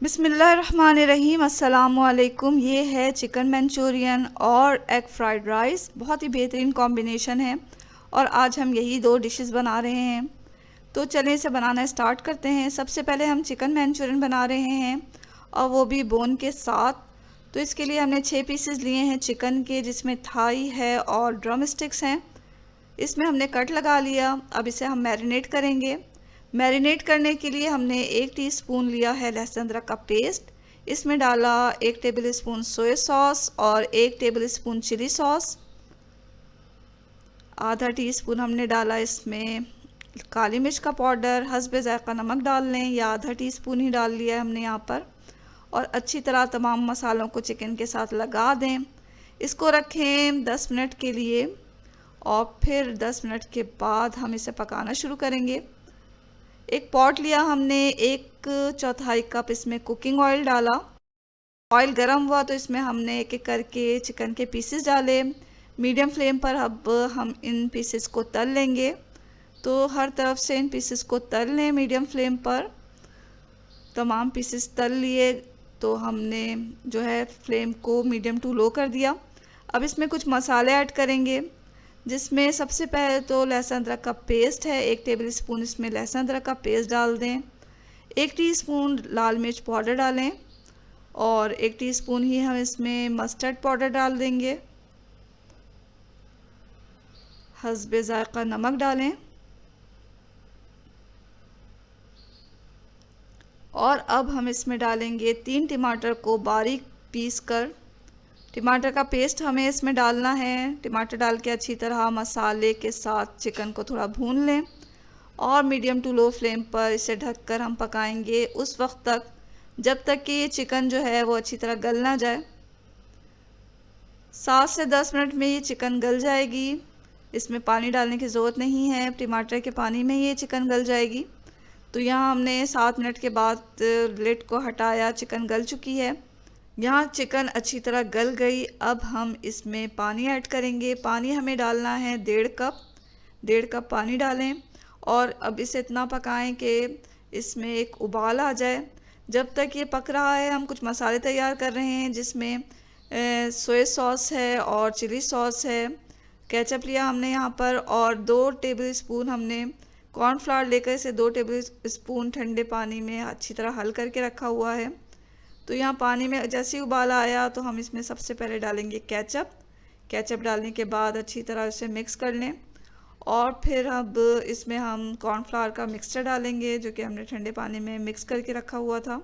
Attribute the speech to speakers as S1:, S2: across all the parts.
S1: बिस्मिल्लाहिर्रहमानिर्रहीम। अस्सलामुअलैकुम। ये है चिकन मंचूरियन और एग फ्राइड राइस। बहुत ही बेहतरीन कॉम्बिनेशन है और आज हम यही दो डिशेस बना रहे हैं। तो चलें इसे बनाना स्टार्ट करते हैं। सबसे पहले हम चिकन मंचूरियन बना रहे हैं और वो भी बोन के साथ। तो इसके लिए हमने 6 पीसेस लिए हैं चिकन के, जिसमें थाई है और ड्रम स्टिक्स हैं। इसमें हमने कट लगा लिया। अब इसे हम मैरिनेट करेंगे। मैरिनेट करने के लिए हमने 1 टीस्पून लिया है लहसुन अदरक का पेस्ट। इसमें डाला 1 टेबल स्पून सोया सॉस और 1 टेबल स्पून चिली सॉस। आधा टीस्पून हमने डाला इसमें काली मिर्च का पाउडर। हस्बे ज़ायक़ा नमक डाल लें, या आधा टीस्पून ही डाल लिया है हमने यहाँ पर। और अच्छी तरह तमाम मसालों को चिकन के साथ लगा दें। इसको रखें 10 मिनट के लिए और फिर 10 मिनट के बाद हम इसे पकाना शुरू करेंगे। एक पॉट लिया हमने, 1/4 कप इसमें कुकिंग ऑयल डाला। ऑयल गर्म हुआ तो इसमें हमने एक एक करके चिकन के पीसेस डाले। मीडियम फ्लेम पर अब हम इन पीसेस को तल लेंगे। तो हर तरफ से इन पीसेस को तल लें मीडियम फ्लेम पर। तमाम पीसेस तल लिए तो हमने जो है फ्लेम को मीडियम टू लो कर दिया। अब इसमें कुछ मसाले ऐड करेंगे, जिसमें सबसे पहले तो लहसुन अदरक का पेस्ट है। 1 टेबल स्पून इसमें लहसुन अदरक का पेस्ट डाल दें। 1 टीस्पून लाल मिर्च पाउडर डालें और 1 टीस्पून ही हम इसमें मस्टर्ड पाउडर डाल देंगे। हस्बे ज़ायक़ा नमक डालें और अब हम इसमें डालेंगे 3 टमाटर को बारीक पीस कर। टमाटर का पेस्ट हमें इसमें डालना है। टमाटर डाल के अच्छी तरह मसाले के साथ चिकन को थोड़ा भून लें और मीडियम टू लो फ्लेम पर इसे ढककर हम पकाएंगे उस वक्त तक जब तक कि ये चिकन जो है वो अच्छी तरह गल ना जाए। 7 से 10 मिनट में ये चिकन गल जाएगी। इसमें पानी डालने की ज़रूरत नहीं है, टमाटर के पानी में ये चिकन गल जाएगी। तो यहाँ हमने 7 मिनट के बाद लिड को हटाया, चिकन गल चुकी है। यहाँ चिकन अच्छी तरह गल गई। अब हम इसमें पानी ऐड करेंगे। पानी हमें डालना है 1.5 कप पानी डालें और अब इसे इतना पकाएं कि इसमें एक उबाल आ जाए। जब तक ये पक रहा है हम कुछ मसाले तैयार कर रहे हैं, जिसमें सोया सॉस है और चिली सॉस है। केचप लिया हमने यहाँ पर और 2 टेबल स्पून हमने कॉर्नफ्लावर लेकर इसे 2 टेबल स्पून ठंडे पानी में अच्छी तरह हल करके रखा हुआ है। तो यहाँ पानी में जैसे ही उबाल आया तो हम इसमें सबसे पहले डालेंगे केचप डालने के बाद अच्छी तरह इसे मिक्स कर लें और फिर अब इसमें हम कॉर्नफ्लावर का मिक्सचर डालेंगे, जो कि हमने ठंडे पानी में मिक्स करके रखा हुआ था।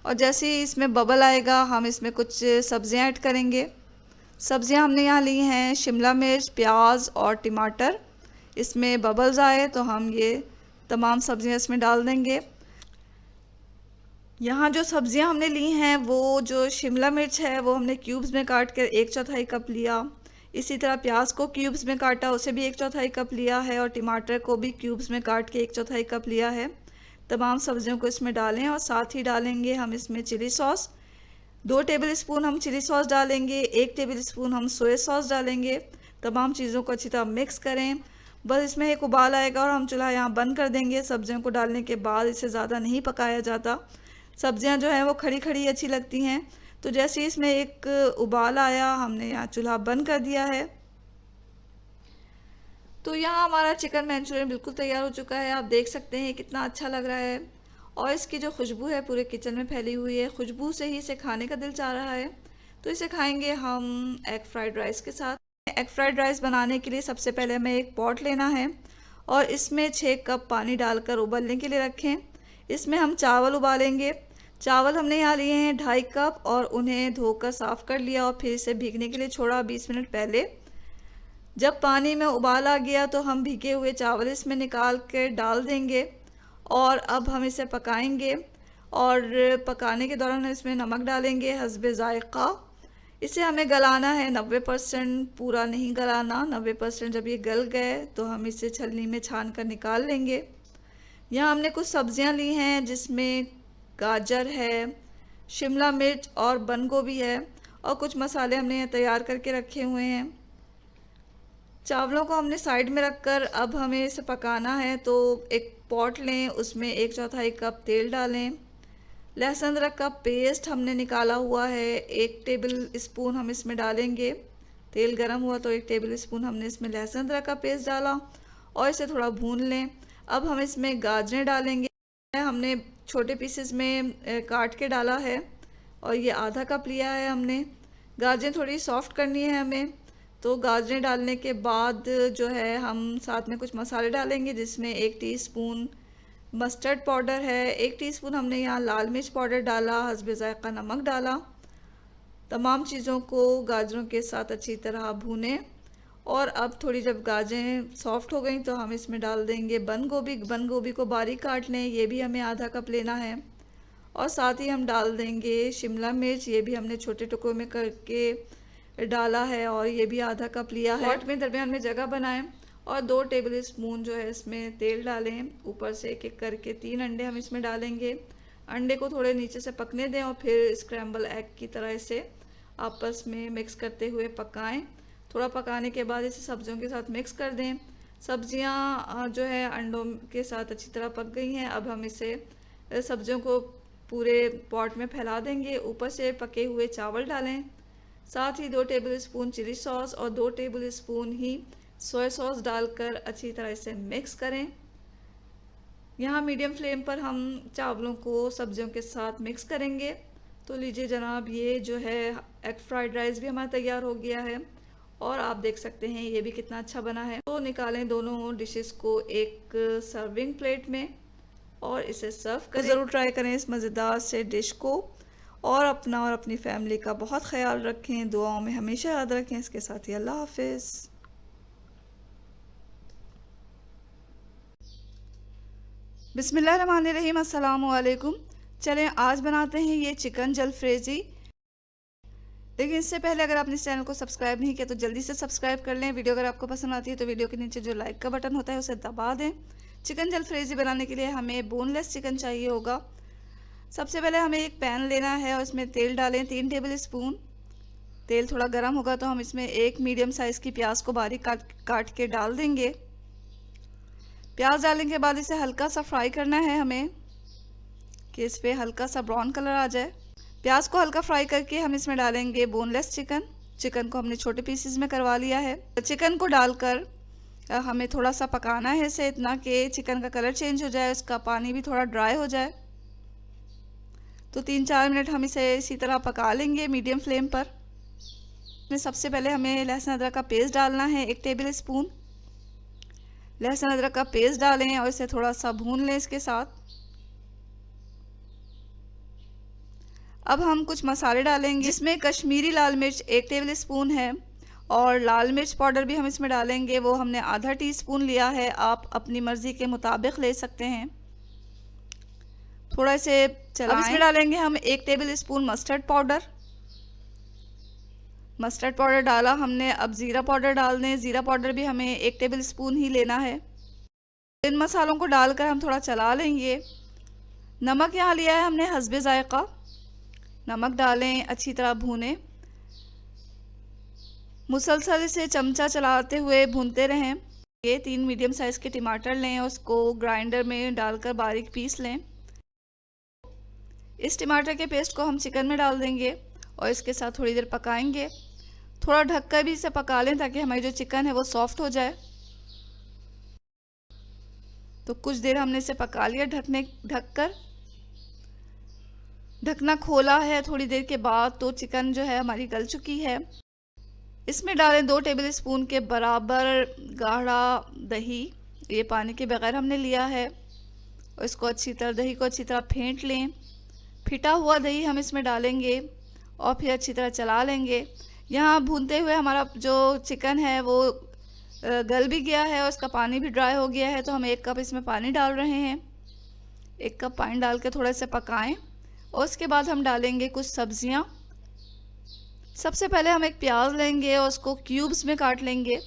S1: और जैसे ही इसमें बबल आएगा हम इसमें कुछ सब्जियां ऐड करेंगे। सब्जियां हमने यहाँ ली हैं शिमला मिर्च, प्याज और टमाटर। इसमें बबल्स आए तो हम ये तमाम सब्जियां इसमें डाल देंगे। यहाँ जो सब्जियां हमने ली हैं वो जो शिमला मिर्च है वो हमने क्यूब्स में काट कर 1/4 कप लिया। इसी तरह प्याज को क्यूब्स में काटा, उसे भी 1/4 कप लिया है और टमाटर को भी क्यूब्स में काट के 1/4 कप लिया है। तमाम सब्जियों को इसमें डालें और साथ ही डालेंगे हम इसमें चिली सॉस। 2 टेबल स्पून हम चिली सॉस डालेंगे, 1 टेबल स्पून हम सोया सॉस डालेंगे। तमाम चीज़ों को अच्छी तरह मिक्स करें। बस इसमें एक उबाल आएगा और हम चूल्हा यहाँ बंद कर देंगे। सब्जियों को डालने के बाद इसे ज़्यादा नहीं पकाया जाता। सब्जियां जो हैं वो खड़ी खड़ी अच्छी लगती हैं। तो जैसे ही इसमें एक उबाल आया हमने यहाँ चूल्हा बंद कर दिया है। तो यहाँ हमारा चिकन मंचूरियन बिल्कुल तैयार हो चुका है। आप देख सकते हैं कितना अच्छा लग रहा है और इसकी जो खुशबू है पूरे किचन में फैली हुई है। खुशबू से ही इसे खाने का दिल चाह रहा है। तो इसे खाएंगे हम एग फ्राइड राइस के साथ। एग फ्राइड राइस बनाने के लिए सबसे पहले हमें एक पॉट लेना है और इसमें 6 कप पानी डालकर उबलने के लिए रखें। इसमें हम चावल उबालेंगे। चावल हमने यहाँ लिए हैं 2.5 कप और उन्हें धोकर साफ़ कर लिया और फिर इसे भीगने के लिए छोड़ा 20 मिनट पहले। जब पानी में उबाल आ गया तो हम भीगे हुए चावल इसमें निकाल कर डाल देंगे और अब हम इसे पकाएंगे। और पकाने के दौरान इसमें नमक डालेंगे हस्बे ज़ायक़ा। इसे हमें गलाना है 90%, पूरा नहीं गलाना। 90% जब ये गल गए तो हम इसे छलनी में छान कर निकाल लेंगे। यहाँ हमने कुछ सब्जियाँ ली हैं, जिसमें गाजर है, शिमला मिर्च और बंद गोभी है और कुछ मसाले हमने यहाँ तैयार करके रखे हुए हैं। चावलों को हमने साइड में रखकर अब हमें इसे पकाना है। तो एक पॉट लें, उसमें 1/4 कप तेल डालें। लहसुन अदरक का पेस्ट हमने निकाला हुआ है, 1 टेबल स्पून हम इसमें डालेंगे। तेल गरम हुआ तो 1 टेबल स्पून हमने इसमें लहसुन अदरक का पेस्ट डाला और इसे थोड़ा भून लें। अब हम इसमें गाजरें डालेंगे। हमने छोटे पीसेस में काट के डाला है और ये आधा कप लिया है हमने। गाजरें थोड़ी सॉफ्ट करनी है हमें, तो गाजरें डालने के बाद जो है हम साथ में कुछ मसाले डालेंगे, जिसमें 1 टीस्पून मस्टर्ड पाउडर है, 1 टीस्पून हमने यहाँ लाल मिर्च पाउडर डाला, हस्बे ज़ायक़ा नमक डाला। तमाम चीज़ों को गाजरों के साथ अच्छी तरह भूनें और अब थोड़ी जब गाजरें सॉफ्ट हो गई तो हम इसमें डाल देंगे बंद गोभी। बंद गोभी को बारीक काट लें, ये भी हमें आधा कप लेना है। और साथ ही हम डाल देंगे शिमला मिर्च, ये भी हमने छोटे टुकड़ों में करके डाला है और ये भी आधा कप लिया है। पॉट में दरमियान में जगह बनाएं और 2 टेबल स्पून जो है इसमें तेल डालें। ऊपर से एक एक करके 3 अंडे हम इसमें डालेंगे। अंडे को थोड़े नीचे से पकने दें और फिर स्क्रैम्बल एग की तरह इसे आपस में मिक्स करते हुए पकाएं। थोड़ा पकाने के बाद इसे सब्जियों के साथ मिक्स कर दें। सब्जियां जो है अंडों के साथ अच्छी तरह पक गई हैं। अब हम इसे सब्जियों को पूरे पॉट में फैला देंगे। ऊपर से पके हुए चावल डालें, साथ ही 2 टेबल स्पून चिली सॉस और 2 टेबल स्पून ही सोया सॉस डालकर अच्छी तरह इसे मिक्स करें। यहाँ मीडियम फ्लेम पर हम चावलों को सब्जियों के साथ मिक्स करेंगे। तो लीजिए जनाब, ये जो है एग फ्राइड राइस भी हमारा तैयार हो गया है और आप देख सकते हैं ये भी कितना अच्छा बना है। तो निकालें दोनों डिशेस को एक सर्विंग प्लेट में और इसे सर्व करें। ज़रूर ट्राई करें इस मज़ेदार से डिश को और अपना और अपनी फैमिली का बहुत ख्याल रखें। दुआओं में हमेशा याद रखें। इसके साथ ही अल्लाह हाफिज़। बिस्मिल्लाहिर्रहमानिर्रहीम, अस्सलाम वालेकुम। चलें आज बनाते हैं ये चिकन जलफ्रेज़ी। लेकिन इससे पहले अगर आपने इस चैनल को सब्सक्राइब नहीं किया तो जल्दी से सब्सक्राइब कर लें। वीडियो अगर आपको पसंद आती है तो वीडियो के नीचे जो लाइक का बटन होता है उसे दबा दें। चिकन जलफ्रेज़ी बनाने के लिए हमें बोनलेस चिकन चाहिए होगा। सबसे पहले हमें एक पैन लेना है और इसमें तेल डालें 3 टेबल स्पून। तेल थोड़ा गर्म होगा तो हम इसमें एक मीडियम साइज़ की प्याज को बारीक काट के डाल देंगे। प्याज डालने के बाद इसे हल्का सा फ्राई करना है हमें कि इस पर हल्का सा ब्राउन कलर आ जाए। प्याज को हल्का फ्राई करके हम इसमें डालेंगे बोनलेस चिकन। चिकन को हमने छोटे पीसेस में करवा लिया है। चिकन को डालकर हमें थोड़ा सा पकाना है इसे, इतना कि चिकन का कलर चेंज हो जाए, उसका पानी भी थोड़ा ड्राई हो जाए। तो 3-4 मिनट हम इसे इसी तरह पका लेंगे मीडियम फ्लेम पर। इसमें सबसे पहले हमें लहसुन अदरक का पेस्ट डालना है 1 टेबल स्पून। लहसुन अदरक का पेस्ट डालें और इसे थोड़ा सा भून लें इसके साथ। अब हम कुछ मसाले डालेंगे, जिसमें कश्मीरी लाल मिर्च 1 टेबल स्पून है और लाल मिर्च पाउडर भी हम इसमें डालेंगे। वो हमने आधा टीस्पून लिया है, आप अपनी मर्ज़ी के मुताबिक ले सकते हैं। थोड़ा इसे चलाएं। अब इसमें डालेंगे हम 1 table spoon mustard powder. Mustard powder डाला हमने। अब ज़ीरा पाउडर डाल दें। ज़ीरा पाउडर भी हमें 1 टेबल स्पून ही लेना है। इन मसालों को डालकर हम थोड़ा चला लेंगे। नमक यहाँ लिया है हमने हस्बे ज़ायक़ा। नमक डालें, अच्छी तरह भूनें। मुसलसल से चमचा चलाते हुए भूनते रहें। ये 3 मीडियम साइज़ के टमाटर लें, उसको ग्राइंडर में डालकर बारीक पीस लें। इस टमाटर के पेस्ट को हम चिकन में डाल देंगे और इसके साथ थोड़ी देर पकाएंगे। थोड़ा ढककर भी इसे पका लें ताकि हमारी जो चिकन है वो सॉफ्ट हो जाए। तो कुछ देर हमने इसे पका लिया ढककर। ढकना खोला है थोड़ी देर के बाद तो चिकन जो है हमारी गल चुकी है। इसमें डालें 2 टेबल स्पून के बराबर गाढ़ा दही। ये पानी के बगैर हमने लिया है और इसको दही को अच्छी तरह फेंट लें। फिटा हुआ दही हम इसमें डालेंगे और फिर अच्छी तरह चला लेंगे। यहाँ भूनते हुए हमारा जो चिकन है वो गल भी गया है और इसका पानी भी ड्राई हो गया है। तो हम 1 कप इसमें पानी डाल रहे हैं। 1 कप पानी डाल के थोड़ा से पकाएं और उसके बाद हम डालेंगे कुछ सब्जियां। सबसे पहले हम एक प्याज लेंगे और उसको क्यूब्स में काट लेंगे।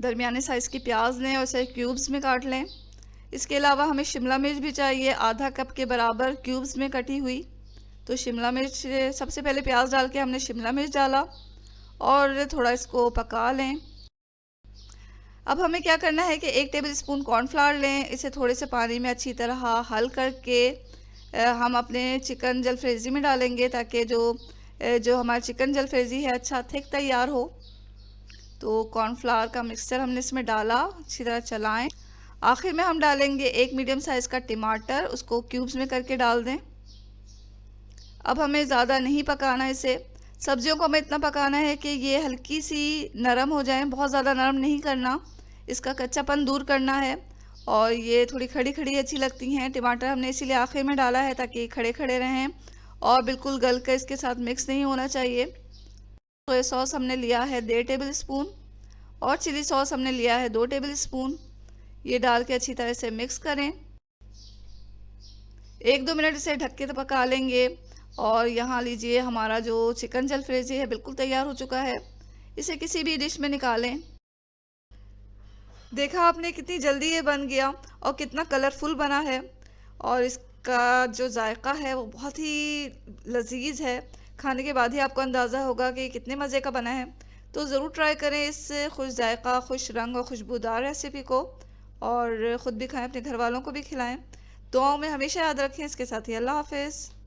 S1: दरमियाने साइज़ की प्याज लें और उसे क्यूब्स में काट लें। इसके अलावा हमें शिमला मिर्च भी चाहिए, आधा कप के बराबर क्यूब्स में कटी हुई। तो शिमला मिर्च सबसे पहले प्याज डाल के हमने शिमला मिर्च डाला और थोड़ा इसको पका लें। अब हमें क्या करना है कि 1 टेबल स्पून कॉर्नफ्लावर लें, इसे थोड़े से पानी में अच्छी तरह हल करके हम अपने चिकन जलफ्रेज़ी में डालेंगे, ताकि जो हमारा चिकन जलफ्रेज़ी है अच्छा थिक तैयार हो। तो कॉर्नफ्लावर का मिक्सचर हमने इसमें डाला, अच्छी तरह चलाएं। आखिर में हम डालेंगे 1 मीडियम साइज़ का टमाटर, उसको क्यूब्स में करके डाल दें। अब हमें ज़्यादा नहीं पकाना इसे, सब्जियों को हमें इतना पकाना है कि ये हल्की सी नरम हो जाएं, बहुत ज़्यादा नरम नहीं करना, इसका कच्चापन दूर करना है। और ये थोड़ी खड़ी खड़ी अच्छी लगती हैं। टमाटर हमने इसीलिए आखिर में डाला है ताकि खड़े खड़े रहें और बिल्कुल गल कर इसके साथ मिक्स नहीं होना चाहिए। सोया सॉस हमने लिया है 1.5 टेबल स्पून और चिली सॉस हमने लिया है 2 टेबल स्पून। ये डाल के अच्छी तरह से मिक्स करें। 1-2 मिनट इसे ढक के तो पका लेंगे। और यहाँ लीजिए, हमारा जो चिकन जलफ्रेज़ी है बिल्कुल तैयार हो चुका है। इसे किसी भी डिश में निकालें। देखा आपने कितनी जल्दी ये बन गया और कितना कलरफुल बना है, और इसका जो जायका है वो बहुत ही लजीज है। खाने के बाद ही आपको अंदाज़ा होगा कि कितने मज़े का बना है। तो ज़रूर ट्राई करें इस खुश जायका, खुश रंग और खुशबूदार रेसिपी को, और ख़ुद भी खाएं, अपने घर वालों को भी खिलाएं। दुआओं में हमेशा याद रखें। इसके साथ ही अल्लाह हाफ़िज़।